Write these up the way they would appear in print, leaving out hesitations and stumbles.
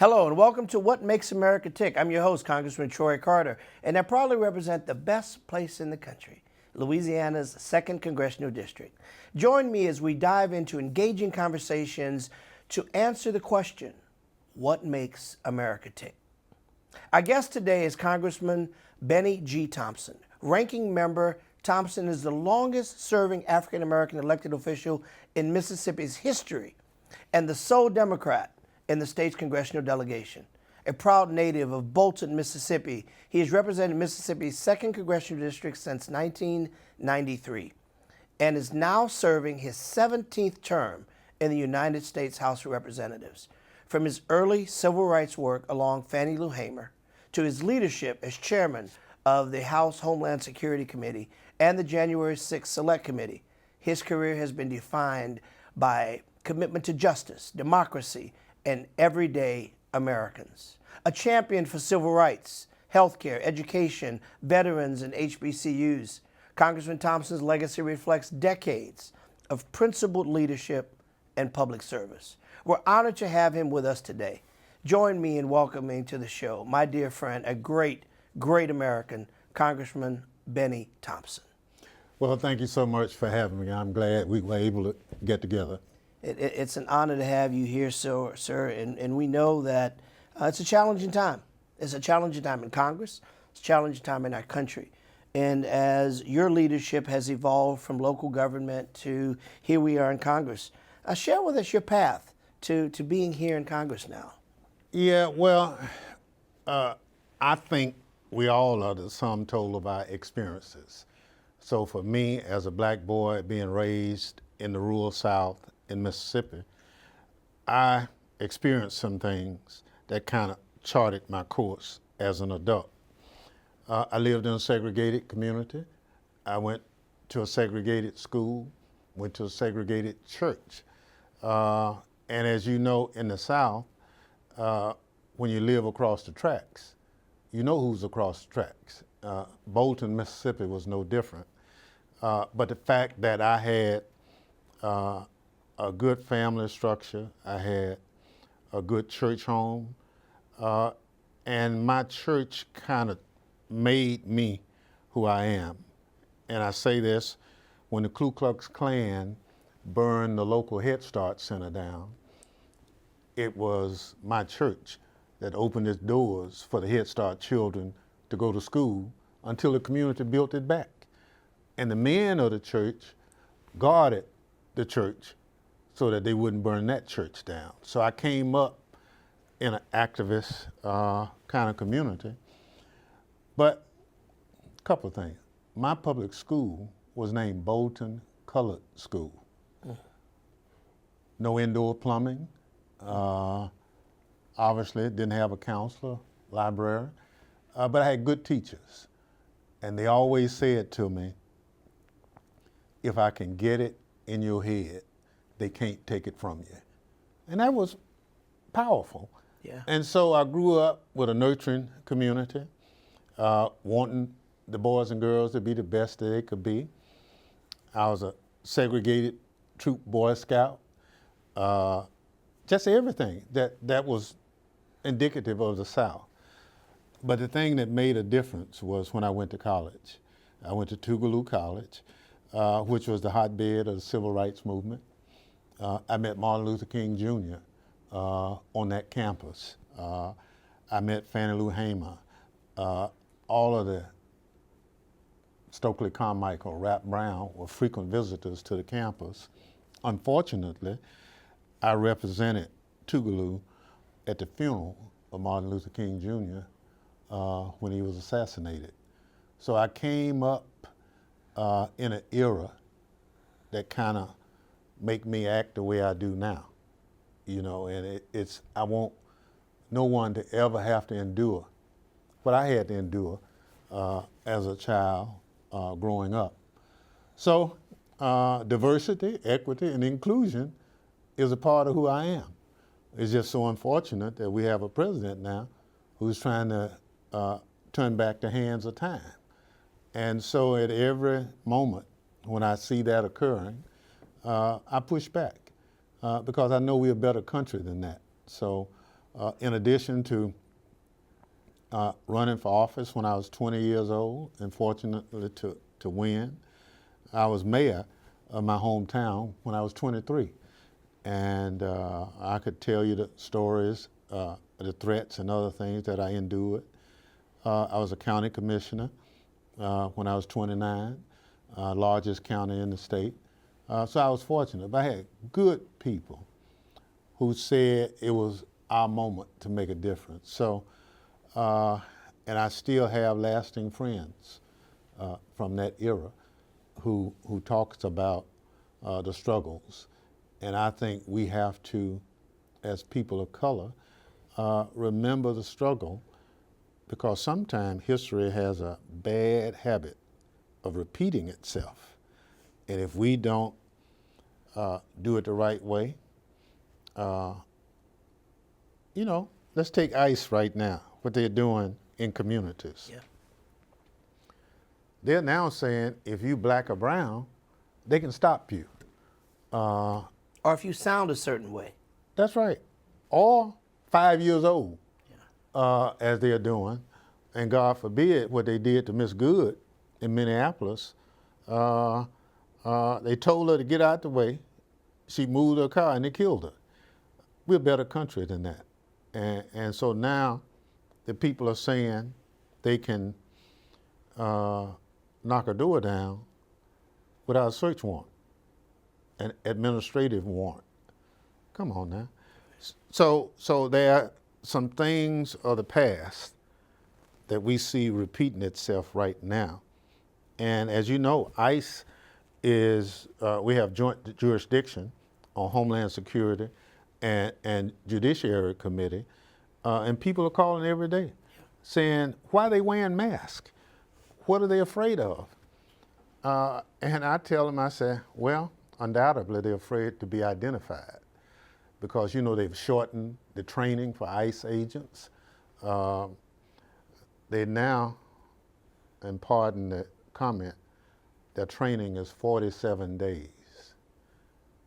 Hello and welcome to What Makes America Tick. I'm your host, Congressman Troy Carter, and I proudly represent the best place in the country, Louisiana's 2nd Congressional District. Join me as we dive into engaging conversations to answer the question, what makes America tick? Our guest today is Congressman Benny G. Thompson. Ranking member Thompson is the longest serving African American elected official in Mississippi's history and the sole Democrat in the state's congressional delegation. A proud native of Bolton, Mississippi, he has represented Mississippi's 2nd Congressional District since 1993 and is now serving his 17th term in the United States House of Representatives. From his early civil rights work along Fannie Lou Hamer to his leadership as chairman of the House Homeland Security Committee and the January 6th Select Committee, his career has been defined by commitment to justice, democracy, and everyday Americans. A champion for civil rights, healthcare, education, veterans, and HBCUs, Congressman Thompson's legacy reflects decades of principled leadership and public service. We're honored to have him with us today. Join me in welcoming to the show my dear friend, a great American, Congressman Benny Thompson. Well, thank you so much for having me. I'm glad we were able to get together. It's an honor to have you here, sir, and we know that it's a challenging time. It's a challenging time in Congress. It's a challenging time in our country. And as your leadership has evolved from local government to here we are in Congress, share with us your path to being here in Congress now. Yeah, well, I think we all are the sum total of our experiences. So for me, as a black boy being raised in the rural South in Mississippi, I experienced some things that kind of charted my course as an adult. I lived in a segregated community. I went to a segregated school, went to a segregated church. And as you know, in the South, when you live across the tracks, you know who's across the tracks. Bolton, Mississippi was no different. But the fact that I had a good family structure, I had a good church home, and my church kind of made me who I am. And I say this, when the Ku Klux Klan burned the local Head Start Center down, it was my church that opened its doors for the Head Start children to go to school until the community built it back. And the men of the church guarded the church so that they wouldn't burn that church down. So I came up in an activist kind of community. But a couple of things. My public school was named Bolton Colored School. No indoor plumbing. Obviously, didn't have a counselor, library, but I had good teachers. And they always said to me, if I can get it in your head, they can't take it from you. And that was powerful. Yeah. And so I grew up with a nurturing community, wanting the boys and girls to be the best that they could be. I was a segregated troop Boy Scout. Just everything that was indicative of the South. But the thing that made a difference was when I went to college. I went to Tougaloo College, which was the hotbed of the civil rights movement. I met Martin Luther King Jr. On that campus. I met Fannie Lou Hamer. All of the Stokely Carmichael, Rap Brown were frequent visitors to the campus. Unfortunately, I represented Tougaloo at the funeral of Martin Luther King Jr. When he was assassinated. So I came up in an era that kind of make me act the way I do now, you know, and I want no one to ever have to endure what I had to endure as a child growing up. So diversity, equity, and inclusion is a part of who I am. It's just so unfortunate that we have a president now who's trying to turn back the hands of time. And so at every moment when I see that occurring, I push back because I know we're a better country than that. So In addition to running for office when I was 20 years old and fortunately to win, I was mayor of my hometown when I was 23. And I could tell you the stories, the threats and other things that I endured. I was a county commissioner when I was 29, largest county in the state. So I was fortunate. But I had good people who said it was our moment to make a difference. So, and I still have lasting friends from that era who talks about the struggles. And I think we have to, as people of color, remember the struggle, because sometimes history has a bad habit of repeating itself. And if we don't do it the right way, you know, let's take ICE right now, what they're doing in communities. Yeah. They're now saying if you black or brown, they can stop you. Or if you sound a certain way. That's right. Or 5 years old, as they're doing. And God forbid what they did to Miss Good in Minneapolis. They told her to get out the way. She moved her car and they killed her. We're a better country than that. And so now the people are saying they can knock a door down without a search warrant, an administrative warrant. Come on now. So there are some things of the past that we see repeating itself right now. And as you know, ICE is, we have joint jurisdiction on Homeland Security and Judiciary Committee, and people are calling every day saying, why are they wearing masks? What are they afraid of? And I tell them, I say, well, undoubtedly they're afraid to be identified, because, you know, they've shortened the training for ICE agents. They now, and pardon the comment, their training is 47 days.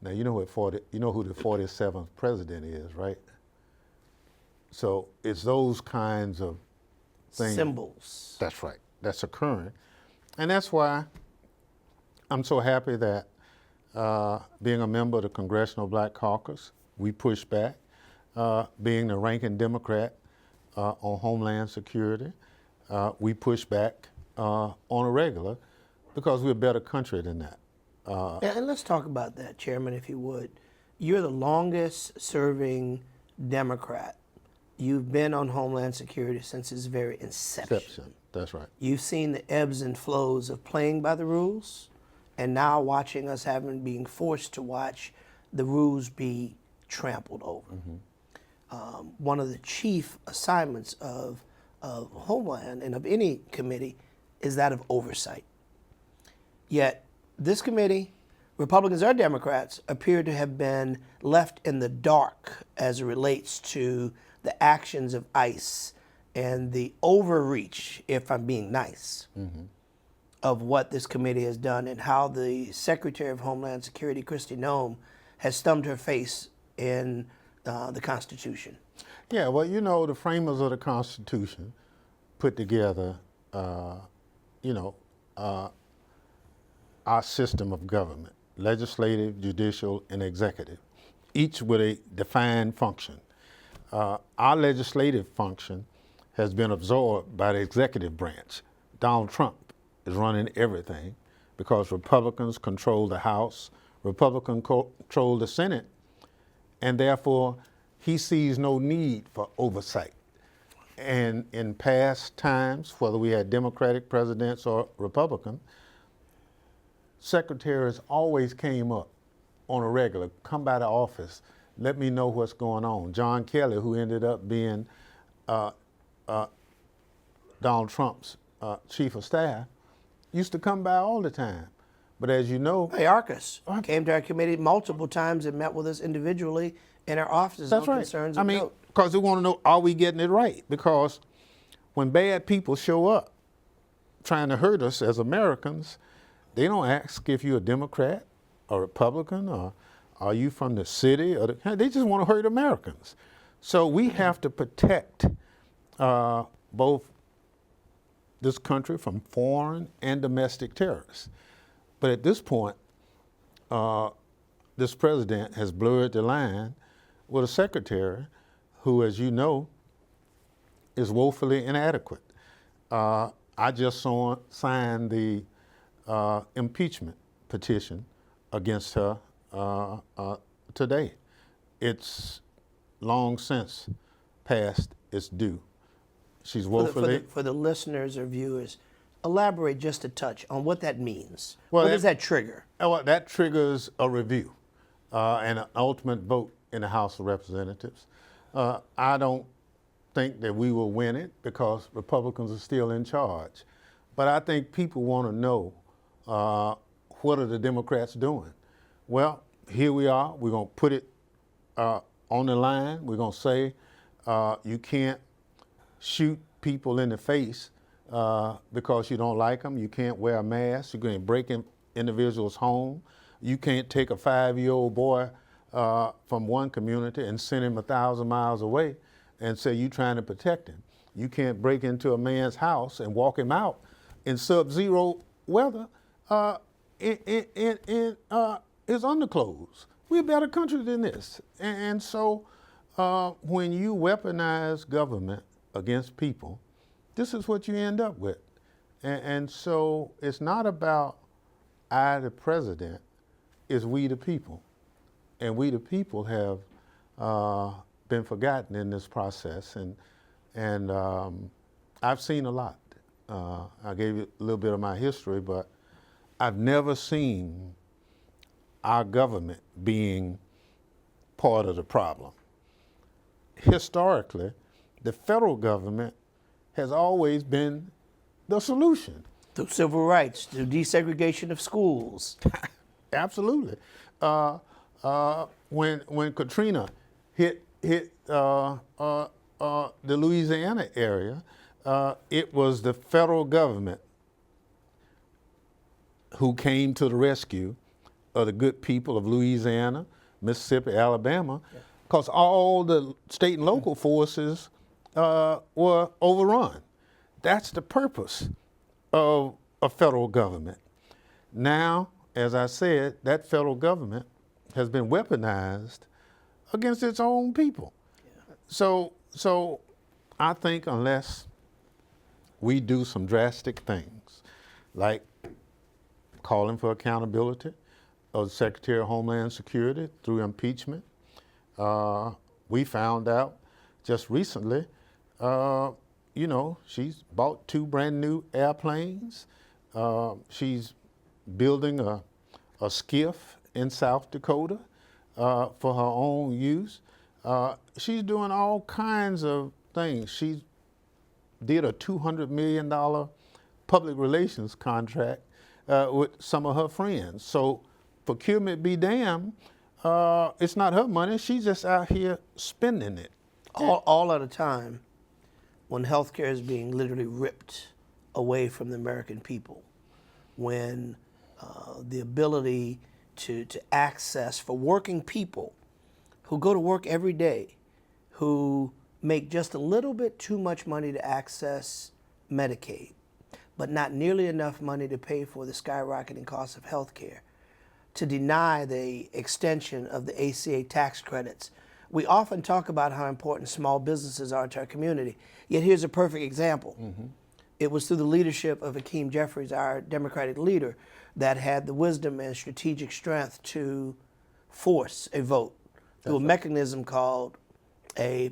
Now, you know who the 47th president is, right? So it's those kinds of things. Symbols. That's right. That's occurring. And that's why I'm so happy that being a member of the Congressional Black Caucus, we push back. Being the ranking Democrat on Homeland Security, we push back on a regular, because we're a better country than that. And let's talk about that, Chairman, if you would. You're the longest serving Democrat. You've been on Homeland Security since its very inception. That's right. You've seen the ebbs and flows of playing by the rules, and now watching us being forced to watch the rules be trampled over. Mm-hmm. One of the chief assignments of Homeland and of any committee is that of oversight. Yet this committee, Republicans or Democrats, appear to have been left in the dark as it relates to the actions of ICE and the overreach, if I'm being nice, of what this committee has done, and how the Secretary of Homeland Security, Kristi Noem, has stumped her face in the Constitution. Yeah, well, you know, the framers of the Constitution put together, our system of government, legislative, judicial, and executive, each with a defined function. Our legislative function has been absorbed by the executive branch. Donald Trump is running everything because Republicans control the House, Republicans control the Senate, and therefore he sees no need for oversight. And in past times, whether we had Democratic presidents or Republican, secretaries always came up on a regular, come by the office, let me know what's going on. John Kelly, who ended up being Donald Trump's chief of staff, used to come by all the time. But as you know, Mayorkas came to our committee multiple times and met with us individually in our offices on concerns of note. Because they want to know, are we getting it right? Because when bad people show up trying to hurt us as Americans, they don't ask if you're a Democrat or Republican or are you from the city. They just want to hurt Americans. So we have to protect both this country from foreign and domestic terrorists. But at this point, this president has blurred the line with a secretary who, as you know, is woefully inadequate. I just signed the impeachment petition against her today. It's long since past its due. She's woefully... For the listeners or viewers, elaborate just a touch on what that means. Well, what does that trigger? Well, that triggers a review and an ultimate vote in the House of Representatives. I don't think that we will win it because Republicans are still in charge. But I think people want to know, what are the Democrats doing? Well, here we are. We're going to put it on the line. We're going to say you can't shoot people in the face because you don't like them. You can't wear a mask. You're going to break in individuals' home. You can't take a 5-year-old boy from one community and send him 1,000 miles away and say you're trying to protect him. You can't break into a man's house and walk him out in sub-zero weather in his underclothes. We're a better country than this. And so when you weaponize government against people, this is what you end up with. And so it's not about I, the president, it's we, the people. And we, the people, have been forgotten in this process. And I've seen a lot. I gave you a little bit of my history, but I've never seen our government being part of the problem. Historically, the federal government has always been the solution. Through civil rights, through desegregation of schools. Absolutely. When Katrina hit the Louisiana area, it was the federal government who came to the rescue of the good people of Louisiana, Mississippi, Alabama, because all the state and local forces were overrun. That's the purpose of a federal government. Now, as I said, that federal government has been weaponized against its own people. So I think unless we do some drastic things, like calling for accountability of the Secretary of Homeland Security through impeachment, we found out just recently, she's bought 2 brand new airplanes. She's building a skiff in South Dakota for her own use. She's doing all kinds of things. She did a $200 million public relations contract with some of her friends. So procurement be damned, it's not her money. She's just out here spending it. All at a time when healthcare is being literally ripped away from the American people, when the ability to access for working people who go to work every day, who make just a little bit too much money to access Medicaid, but not nearly enough money to pay for the skyrocketing cost of healthcare, to deny the extension of the ACA tax credits. We often talk about how important small businesses are to our community, yet here's a perfect example. Mm-hmm. It was through the leadership of Hakeem Jeffries, our Democratic leader, that had the wisdom and strategic strength to force a vote through a mechanism called a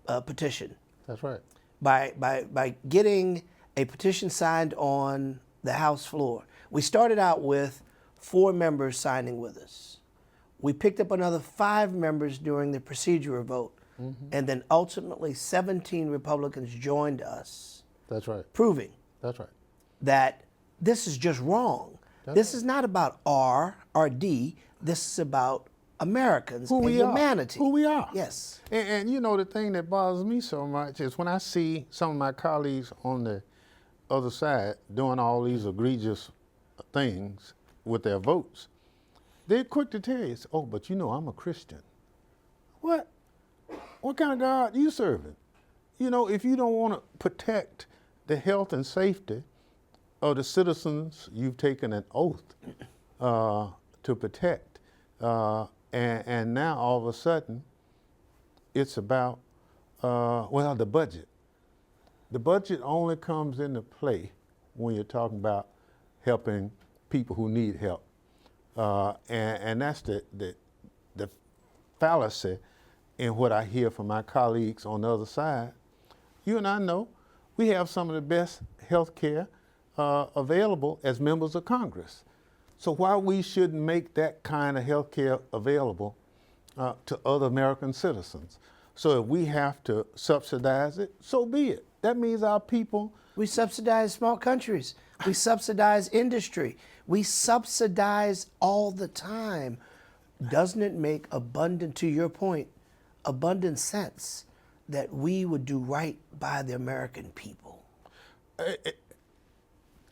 petition. That's right. By getting a petition signed on the House floor. We started out with 4 members signing with us. We picked up another 5 members during the procedural vote, and then ultimately 17 Republicans joined us. That's right. Proving That's right. that this is just wrong. This is not about R or D. This is about Americans and humanity. Who we are. Yes. And the thing that bothers me so much is when I see some of my colleagues on the other side doing all these egregious things with their votes, they're quick to tell you, oh, but I'm a Christian. What? What kind of God you serving? You know, if you don't want to protect the health and safety of the citizens you've taken an oath to protect, and now all of a sudden it's about, well, the budget. The budget only comes into play when you're talking about helping people who need help. And that's the fallacy in what I hear from my colleagues on the other side. You and I know we have some of the best health care available as members of Congress. So why we shouldn't make that kind of health care available to other American citizens? So if we have to subsidize it, so be it. That means our people. We subsidize small countries. We subsidize industry. We subsidize all the time. Doesn't it make abundant, to your point, abundant sense that we would do right by the American people?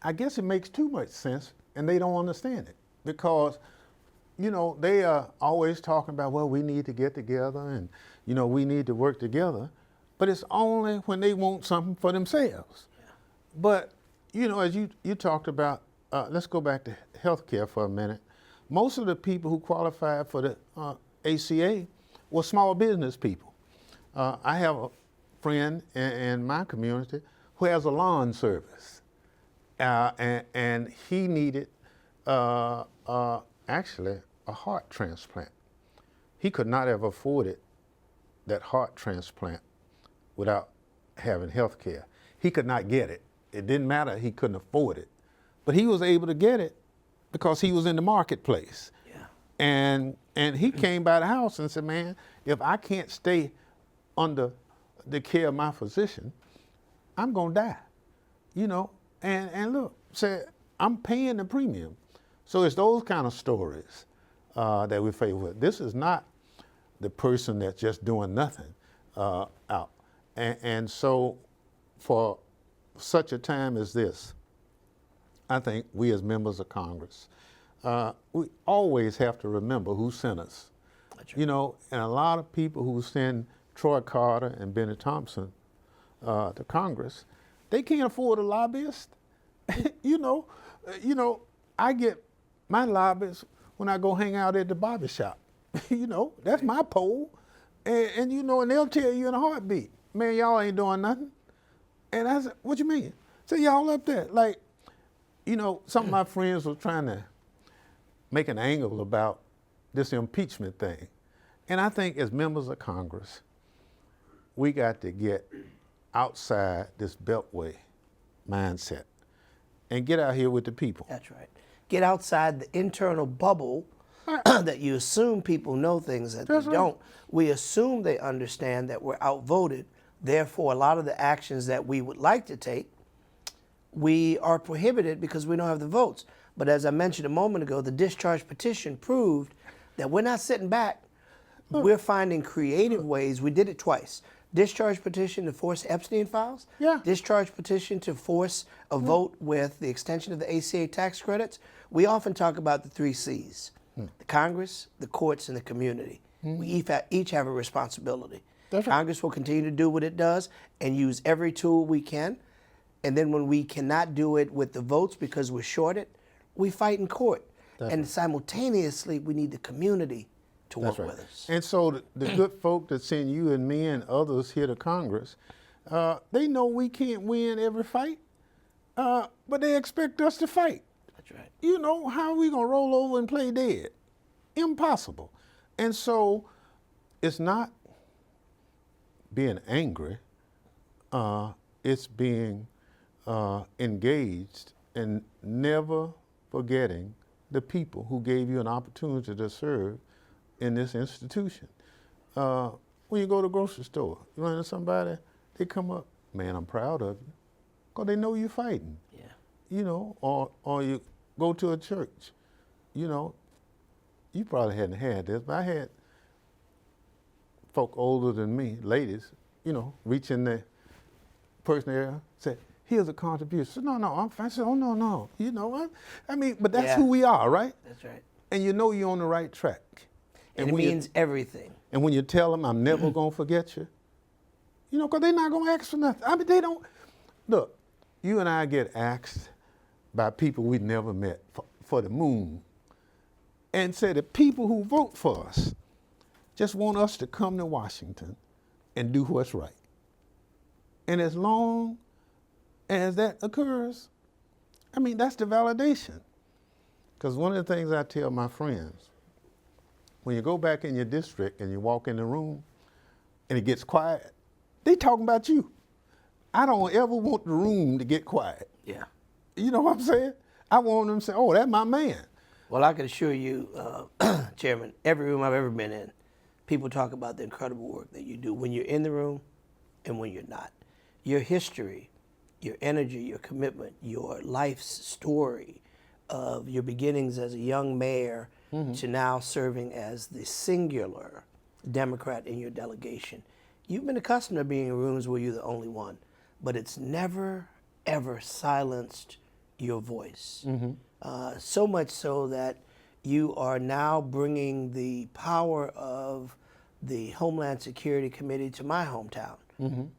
I guess it makes too much sense, and they don't understand it because, you know, they are always talking about, well, we need to get together and, you know, we need to work together, but it's only when they want something for themselves. Yeah. But, you know, as you talked about, let's go back to healthcare for a minute. Most of the people who qualified for the ACA were small business people. I have a friend in my community who has a lawn service, and he needed actually a heart transplant. He could not have afforded that heart transplant without having health care. He could not get it. It didn't matter, he couldn't afford it. But he was able to get it because he was in the marketplace. Yeah. And he came by the house and said, man, if I can't stay under the care of my physician, I'm gonna die. You know, and look, said, I'm paying the premium. So it's those kind of stories that we face with. This is not the person that's just doing nothing out. And so for such a time as this, I think we as members of Congress, we always have to remember who sent us. That's right. You know, and a lot of people who send Troy Carter and Benny Thompson to Congress, they can't afford a lobbyist. you know, I get my lobbyists when I go hang out at the barbershop. You know, that's my poll. And you know, and they'll tell you in a heartbeat, man, y'all ain't doing nothing. And I said, what you mean? So y'all up there. Like, you know, some of my friends were trying to make an angle about this impeachment thing. And I think as members of Congress, we got to get outside this beltway mindset and get out here with the people. That's right. Get outside the internal bubble that you assume people know things that they don't. We assume they understand that we're outvoted. Therefore, a lot of the actions that we would like to take, we are prohibited because we don't have the votes. But as I mentioned a moment ago, the discharge petition proved that we're not sitting back. We're finding creative ways. We did it twice. Discharge petition to force Epstein files. Yeah. Discharge petition to force a vote with the extension of the ACA tax credits. We often talk about the 3 C's, the Congress, the courts, and the community. We each have a responsibility. That's right. Congress will continue to do what it does and use every tool we can. And then when we cannot do it with the votes because we're shorted, we fight in court. That's and simultaneously, we need the community to work with us. And so the good folk that send you and me and others here to Congress, they know we can't win every fight, but they expect us to fight. That's right. You know, how are we going to roll over and play dead? Impossible. And so it's not being angry, it's being engaged and never forgetting the people who gave you an opportunity to serve in this institution. When you go to the grocery store, you run into somebody, they come up, man, I'm proud of you, because they know you're fighting. Yeah. You know, or you go to a church, you know, you probably hadn't had this, but I had folk older than me, ladies, you know, reach in the person there, say, here's a contribution. So, no, I'm fine. I said, oh, no, you know what? I mean, but that's who we are, right? That's right. And you know you're on the right track. And it means everything. And when you tell them, I'm never going to forget you, you know, because they're not going to ask for nothing. I mean, they don't. Look, you and I get asked by people we never met for the moon, and say the people who vote for us just want us to come to Washington and do what's right. And as long as that occurs, I mean, that's the validation. Because one of the things I tell my friends, when you go back in your district and you walk in the room and it gets quiet, they talking about you. I don't ever want the room to get quiet. Yeah. You know what I'm saying? I want them to say, oh, that's my man. Well, I can assure you, Chairman, every room I've ever been in, people talk about the incredible work that you do when you're in the room and when you're not. Your history, your energy, your commitment, your life's story of your beginnings as a young mayor to now serving as the singular Democrat in your delegation. You've been accustomed to being in rooms where you're the only one, but it's never, ever silenced your voice. So much so that you are now bringing the power of the Homeland Security Committee to my hometown,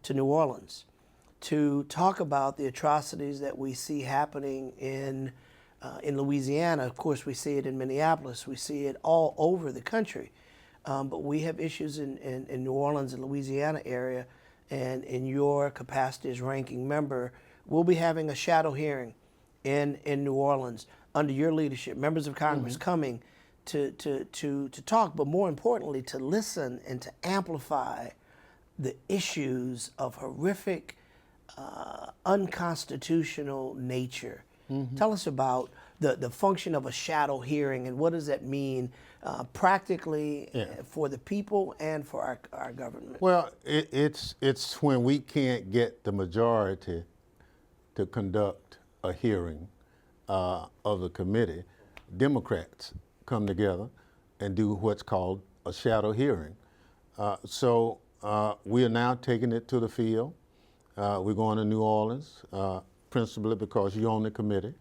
to New Orleans, to talk about the atrocities that we see happening in Louisiana. Of course, we see it in Minneapolis. We see it all over the country. But we have issues in New Orleans and Louisiana area, and in your capacity as ranking member, we'll be having a shadow hearing in New Orleans under your leadership, members of Congress coming to talk, but more importantly, to listen and to amplify the issues of horrific, unconstitutional nature. Tell us about the function of a shadow hearing and what does that mean practically for the people and for our government? Well, it's when we can't get the majority to conduct a hearing of the committee, Democrats come together and do what's called a shadow hearing. So we are now taking it to the field. We're going to New Orleans, principally because you're on the committee.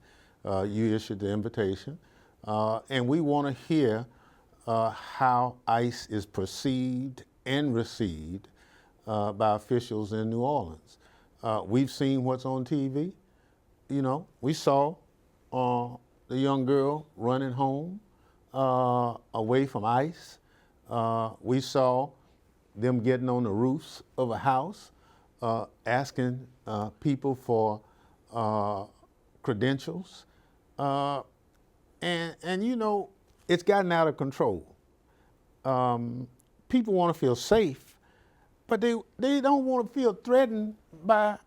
You issued the invitation. And we want to hear how ICE is perceived and received by officials in New Orleans. We've seen what's on TV. You know, we saw the young girl running home away from ICE. We saw them getting on the roofs of a house, asking people for credentials. And you know, it's gotten out of control. People want to feel safe, but they don't want to feel threatened by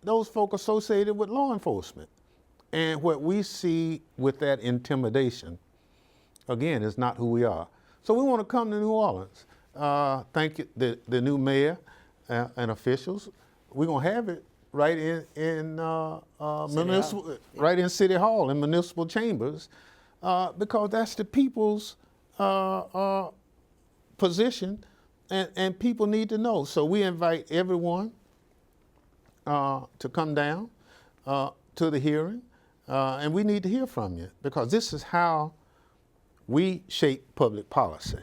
those folk associated with law enforcement. And what we see with that intimidation, again, is not who we are. So we want to come to New Orleans. Thank you, the new mayor and officials. We're going to have it right in municipal, right in City Hall, in municipal chambers, because that's the people's position, and people need to know. So we invite everyone to come down to the hearing, and we need to hear from you, because this is how we shape public policy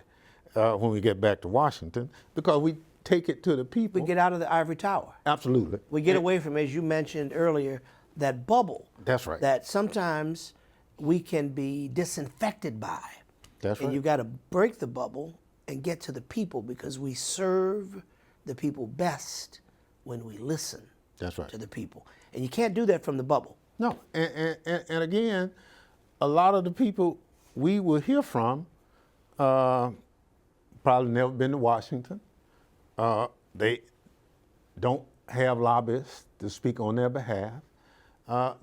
when we get back to Washington, because we take it to the people. We get out of the ivory tower. Absolutely. We get away from, as you mentioned earlier, that bubble. That's right. That sometimes we can be disinfected by. That's right. And you've got to break the bubble and get to the people, because we serve the people best when we listen That's right. to the people. And you can't do that from the bubble. No, and again, a lot of the people we will hear from probably never been to Washington. They don't have lobbyists to speak on their behalf.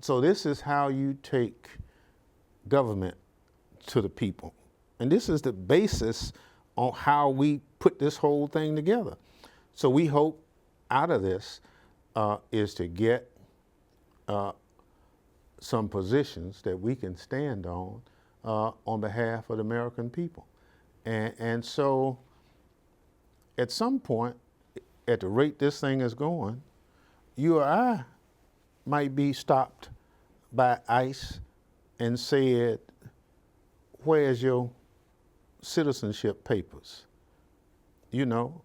So this is how you take government to the people. And this is the basis on how we put this whole thing together. So we hope out of this is to get some positions that we can stand on behalf of the American people. And so at some point, at the rate this thing is going, you or I might be stopped by ICE and said, where's your citizenship papers? you know,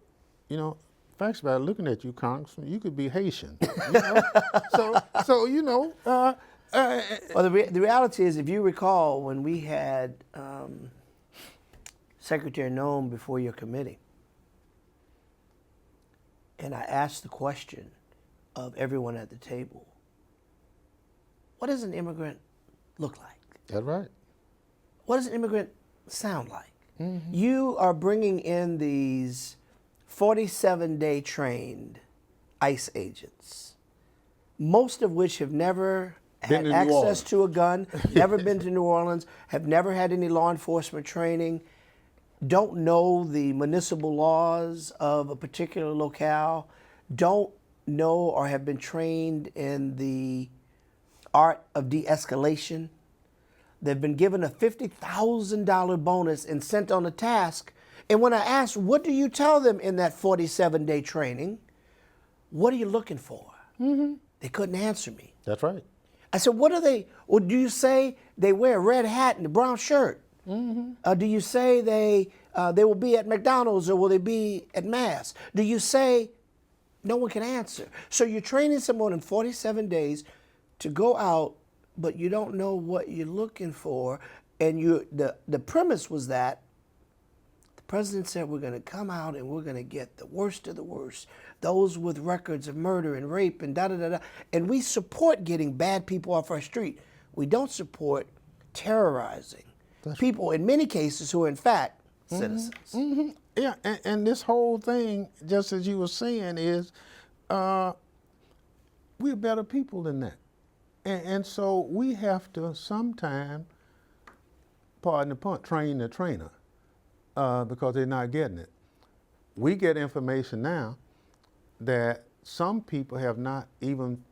facts about it, looking at you, Congressman, you could be Haitian. You know? so you know. Well, the reality is, if you recall, when we had Secretary Noem before your committee, and I asked the question of everyone at the table, what does an immigrant look like? That's right. What does an immigrant sound like? You are bringing in these 47-day trained ICE agents, most of which have never had access to a gun, never been to New Orleans, have never had any law enforcement training, don't know the municipal laws of a particular locale, don't know or have been trained in the art of de-escalation. They've been given a $50,000 bonus and sent on a task. And when I asked, what do you tell them in that 47-day training? What are you looking for? They couldn't answer me. That's right. I said, what are they? Well, do you say they wear a red hat and a brown shirt? Do you say they will be at McDonald's or will they be at Mass? Do you say no one can answer? So you're training someone in 47 days to go out, but you don't know what you're looking for. And the premise was that the president said we're going to come out and we're going to get the worst of the worst, those with records of murder and rape and da-da-da-da. And we support getting bad people off our street. We don't support terrorizing people, in many cases, who are in fact citizens. Yeah, and this whole thing, just as you were saying, is we're better people than that. And so we have to sometime, pardon the pun, train the trainer because they're not getting it. We get information now that some people have not even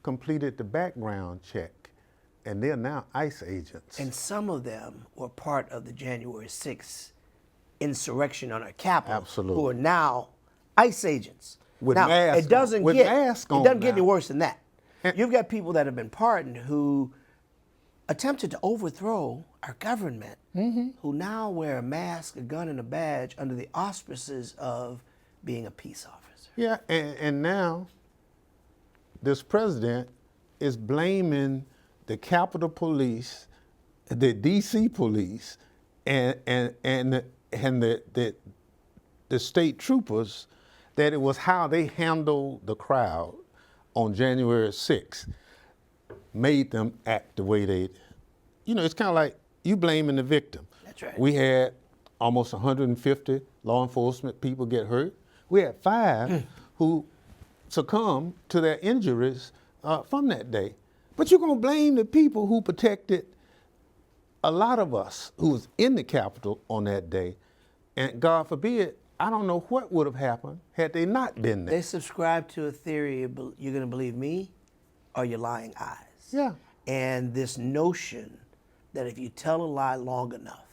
completed the background check, and they're now ICE agents. And some of them were part of the January 6th insurrection on our Capitol, Absolutely. who are now ICE agents. With now, masks it doesn't on. With get masks on it doesn't get any now. worse than that. You've got people that have been pardoned who attempted to overthrow our government, who now wear a mask, a gun, and a badge under the auspices of being a peace officer. Yeah, and now this president is blaming the Capitol Police, the DC Police, and the state troopers, that it was how they handled the crowd on January 6th made them act the way they, it's kind of like you blaming the victim. That's right. We had almost 150 law enforcement people get hurt. We had 5 who succumbed to their injuries from that day. But you're going to blame the people who protected a lot of us who was in the Capitol on that day. And God forbid, I don't know what would have happened had they not been there. They subscribe to a theory, you're going to believe me or your lying eyes. Yeah. And this notion that if you tell a lie long enough,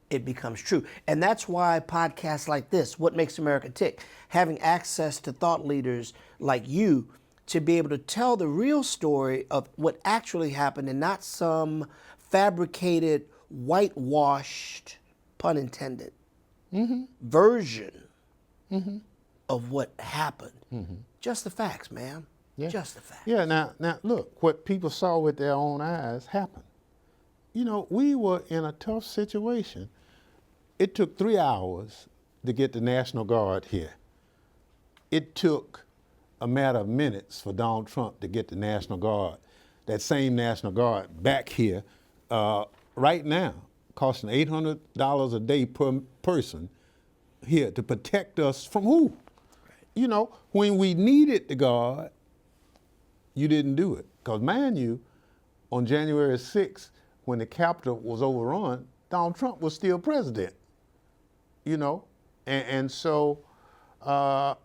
it becomes true. And that's why podcasts like this, What Makes America Tick, having access to thought leaders like you to be able to tell the real story of what actually happened and not some fabricated, whitewashed, pun intended, version of what happened. Just the facts, ma'am. Yeah. Just the facts. Yeah, now look, what people saw with their own eyes happened. We were in a tough situation. It took 3 hours to get the National Guard here. It took a matter of minutes for Donald Trump to get the National Guard, that same National Guard, back here right now, costing $800 a day per person here to protect us from who? Right. When we needed the Guard, you didn't do it. Because mind you, on January 6th, when the Capitol was overrun, Donald Trump was still president. And so, but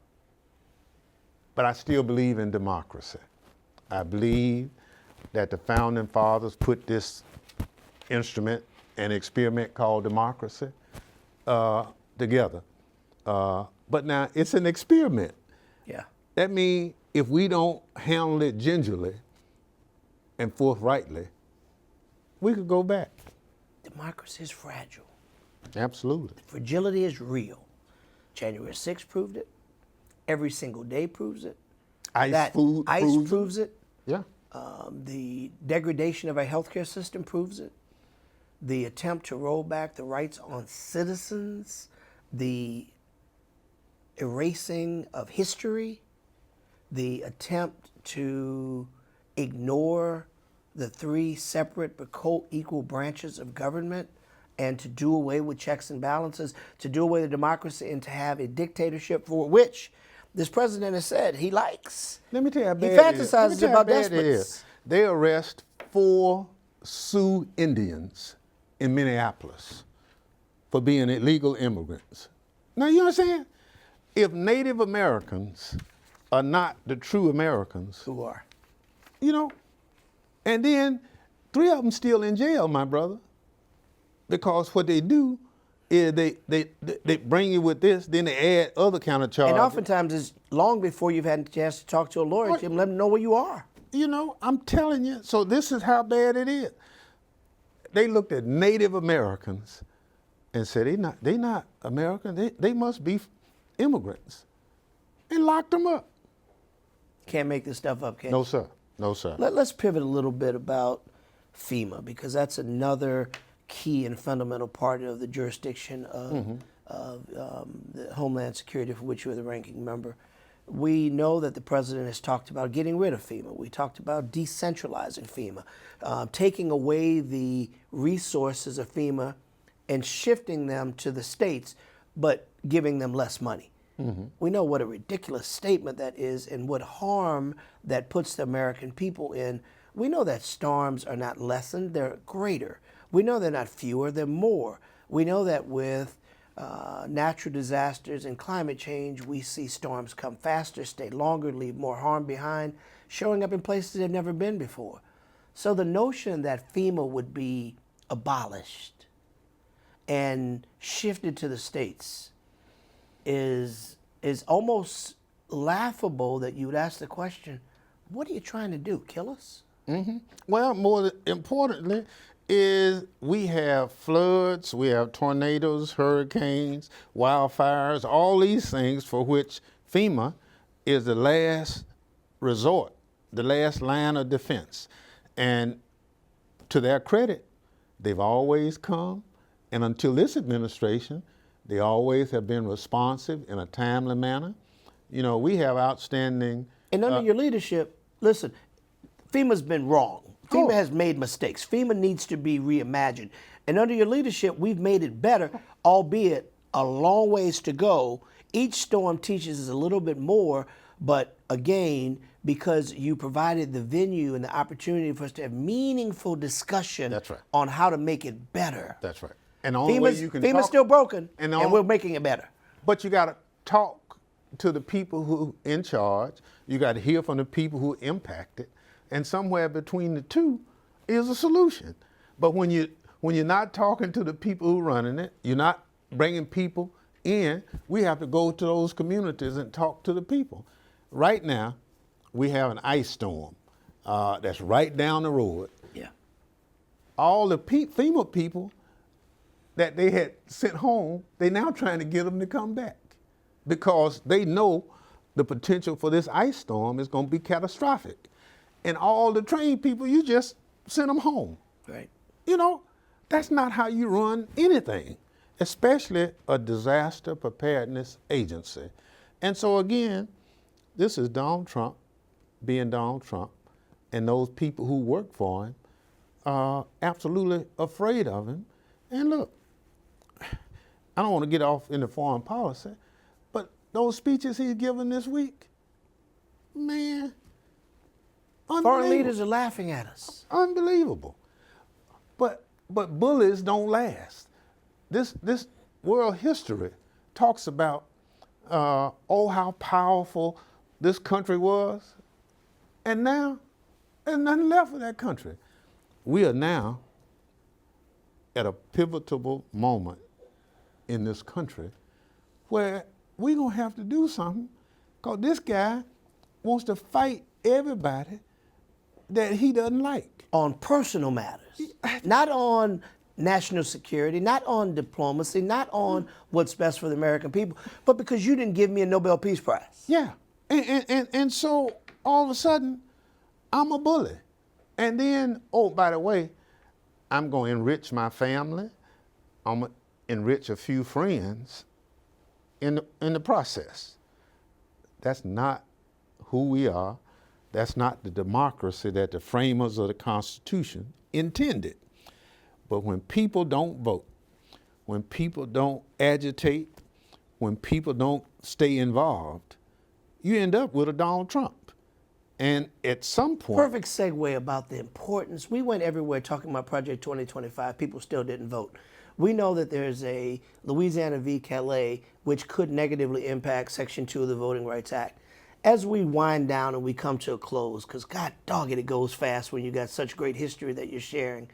I still believe in democracy. I believe that the founding fathers put this instrument, an experiment called democracy, together. But now it's an experiment. Yeah. That means if we don't handle it gingerly and forthrightly, we could go back. Democracy is fragile. Absolutely. Fragility is real. January 6th proved it. Every single day proves it. ICE food ICE proves it. Yeah. The degradation of our healthcare system proves it. The attempt to roll back the rights on citizens, the erasing of history, the attempt to ignore the three separate but co-equal branches of government and to do away with checks and balances, to do away with democracy and to have a dictatorship for which this president has said he likes. Let me tell you how He bad it is. Let me fantasizes tell you how about bad it is. despots. They arrest 4 Sioux Indians in Minneapolis for being illegal immigrants. Now, you understand? If Native Americans are not the true Americans, Who are? you know, and then 3 of them still in jail, my brother, because what they do is they bring you with this, then they add other kind of charges. And oftentimes it's long before you've had a chance to talk to a lawyer What? to let them know where you are. You know, I'm telling you. So this is how bad it is. They looked at Native Americans and said they not American. They must be immigrants, and locked them up. Can't make this stuff up, can No you? sir. No sir. Let's pivot a little bit about FEMA, because that's another key and fundamental part of the jurisdiction of the Homeland Security, for which you're the ranking member. We know that the president has talked about getting rid of FEMA. We talked about decentralizing FEMA, taking away the resources of FEMA and shifting them to the states, but giving them less money. We know what a ridiculous statement that is and what harm that puts the American people in. We know that storms are not lessened, they're greater. We know they're not fewer, they're more. We know that with natural disasters and climate change, we see storms come faster, stay longer, leave more harm behind, showing up in places they've never been before. So the notion that FEMA would be abolished and shifted to the states is almost laughable, that you would ask the question, what are you trying to do, kill us? Well, more importantly, is we have floods, we have tornadoes, hurricanes, wildfires, all these things for which FEMA is the last resort, the last line of defense. And to their credit, they've always come, and until this administration, they always have been responsive in a timely manner. You know, we have outstanding. And under your leadership, listen, FEMA's been wrong. FEMA Oh. has made mistakes. FEMA needs to be reimagined. And under your leadership, we've made it better, albeit a long ways to go. Each storm teaches us a little bit more, but again, because you provided the venue and the opportunity for us to have meaningful discussion That's right. on how to make it better. That's right. And the only way FEMA's, you can FEMA's talk, still broken, and and, the we're making it better. But you got to talk to the people who in charge. You got to hear from the people who impacted, and somewhere between the two is a solution. But when you're not talking to the people who running it, you're not bringing people in. We have to go to those communities and talk to the people. Right now, we have an ice storm that's right down the road. Yeah. All the FEMA people that they had sent home, they now trying to get them to come back because they know the potential for this ice storm is going to be catastrophic. And all the trained people, you just send them home. Right. You know, that's not how you run anything, especially a disaster preparedness agency. And so again, this is Donald Trump being Donald Trump, and those people who work for him are absolutely afraid of him. And look, I don't want to get off into foreign policy, but those speeches he's given this week, man, Foreign unbelievable. leaders are laughing at us. Unbelievable. But bullies don't last. This world history talks about how powerful this country was, and now there's nothing left of that country. We are now at a pivotal moment in this country where we're going to have to do something, because this guy wants to fight everybody that he doesn't like. On personal matters, not on national security, not on diplomacy, not on what's best for the American people, but because you didn't give me a Nobel Peace Prize. Yeah. And so all of a sudden, I'm a bully. And then, oh, by the way, I'm going to enrich my family. I'm going to enrich a few friends in the process. That's not who we are. That's not the democracy that the framers of the Constitution intended. But when people don't vote, when people don't agitate, when people don't stay involved, you end up with a Donald Trump. And at some point... Perfect segue about the importance. We went everywhere talking about Project 2025. People still didn't vote. We know that there's a Louisiana v. Calais, which could negatively impact Section 2 of the Voting Rights Act. As we wind down and we come to a close, because God dog it goes fast when you got such great history that you're sharing.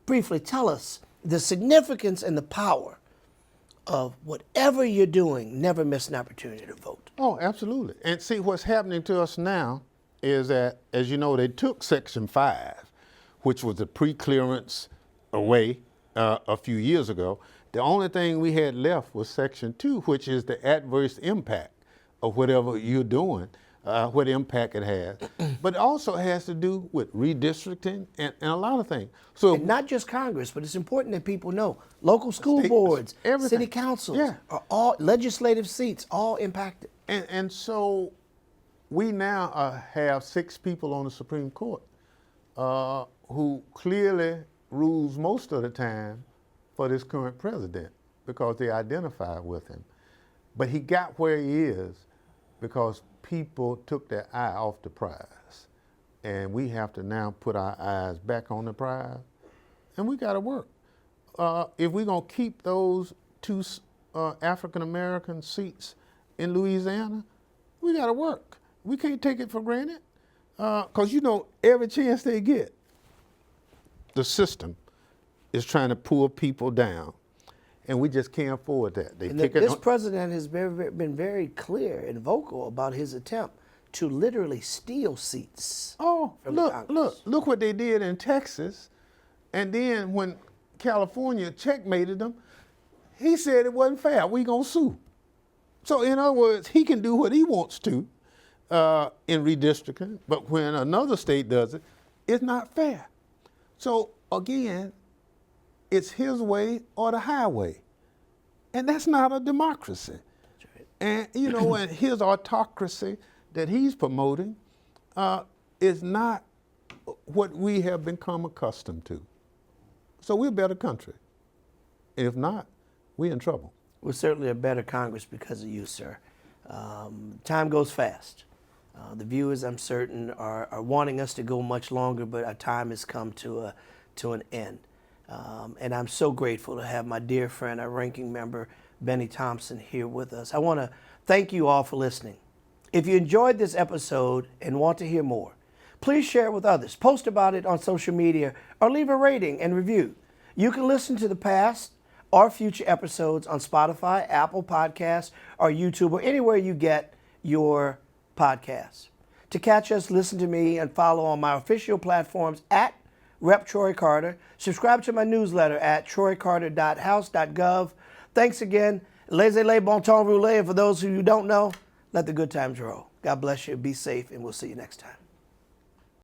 Briefly, tell us the significance and the power of whatever you're doing, never miss an opportunity to vote. Oh, absolutely. And see, what's happening to us now is that, as you know, they took Section 5, which was the pre-clearance away a few years ago. The only thing we had left was Section 2, which is the adverse impact of whatever you're doing, what impact it has. But it also has to do with redistricting and a lot of things. So And not just Congress, but it's important that people know local school State- boards, everything. city councils, Yeah. are all legislative seats, all impacted. And so we now have 6 people on the Supreme Court who clearly rules most of the time for this current president because they identify with him. But he got where he is because people took their eye off the prize. And we have to now put our eyes back on the prize, and we got to work. If we're going to keep those 2 African-American seats in Louisiana, we got to work. We can't take it for granted because, you know, every chance they get, the system is trying to pull people down, and we just can't afford that. They And pick this it. president has been very clear and vocal about his attempt to literally steal seats. Oh, from the look, Congress. look what they did in Texas. And then when California checkmated them, he said it wasn't fair. We gonna sue. So in other words, he can do what he wants to in redistricting, but when another state does it, it's not fair. So again, it's his way or the highway. And that's not a democracy. That's right. And, you know, and his autocracy that he's promoting is not what we have become accustomed to. So we're a better country. If not, we're in trouble. We're certainly a better Congress because of you, sir. Time goes fast. The viewers, I'm certain, are wanting us to go much longer, but our time has come to an end. And I'm so grateful to have my dear friend, our ranking member, Benny Thompson, here with us. I want to thank you all for listening. If you enjoyed this episode and want to hear more, please share it with others, post about it on social media, or leave a rating and review. You can listen to the past or future episodes on Spotify, Apple Podcasts, or YouTube, or anywhere you get your podcasts. To catch us, listen to me, and follow on my official platforms at Rep. Troy Carter. Subscribe to my newsletter at troycarter.house.gov. Thanks again. Laissez-les bon temps rouler. And for those who you don't know, let the good times roll. God bless you. Be safe, and we'll see you next time.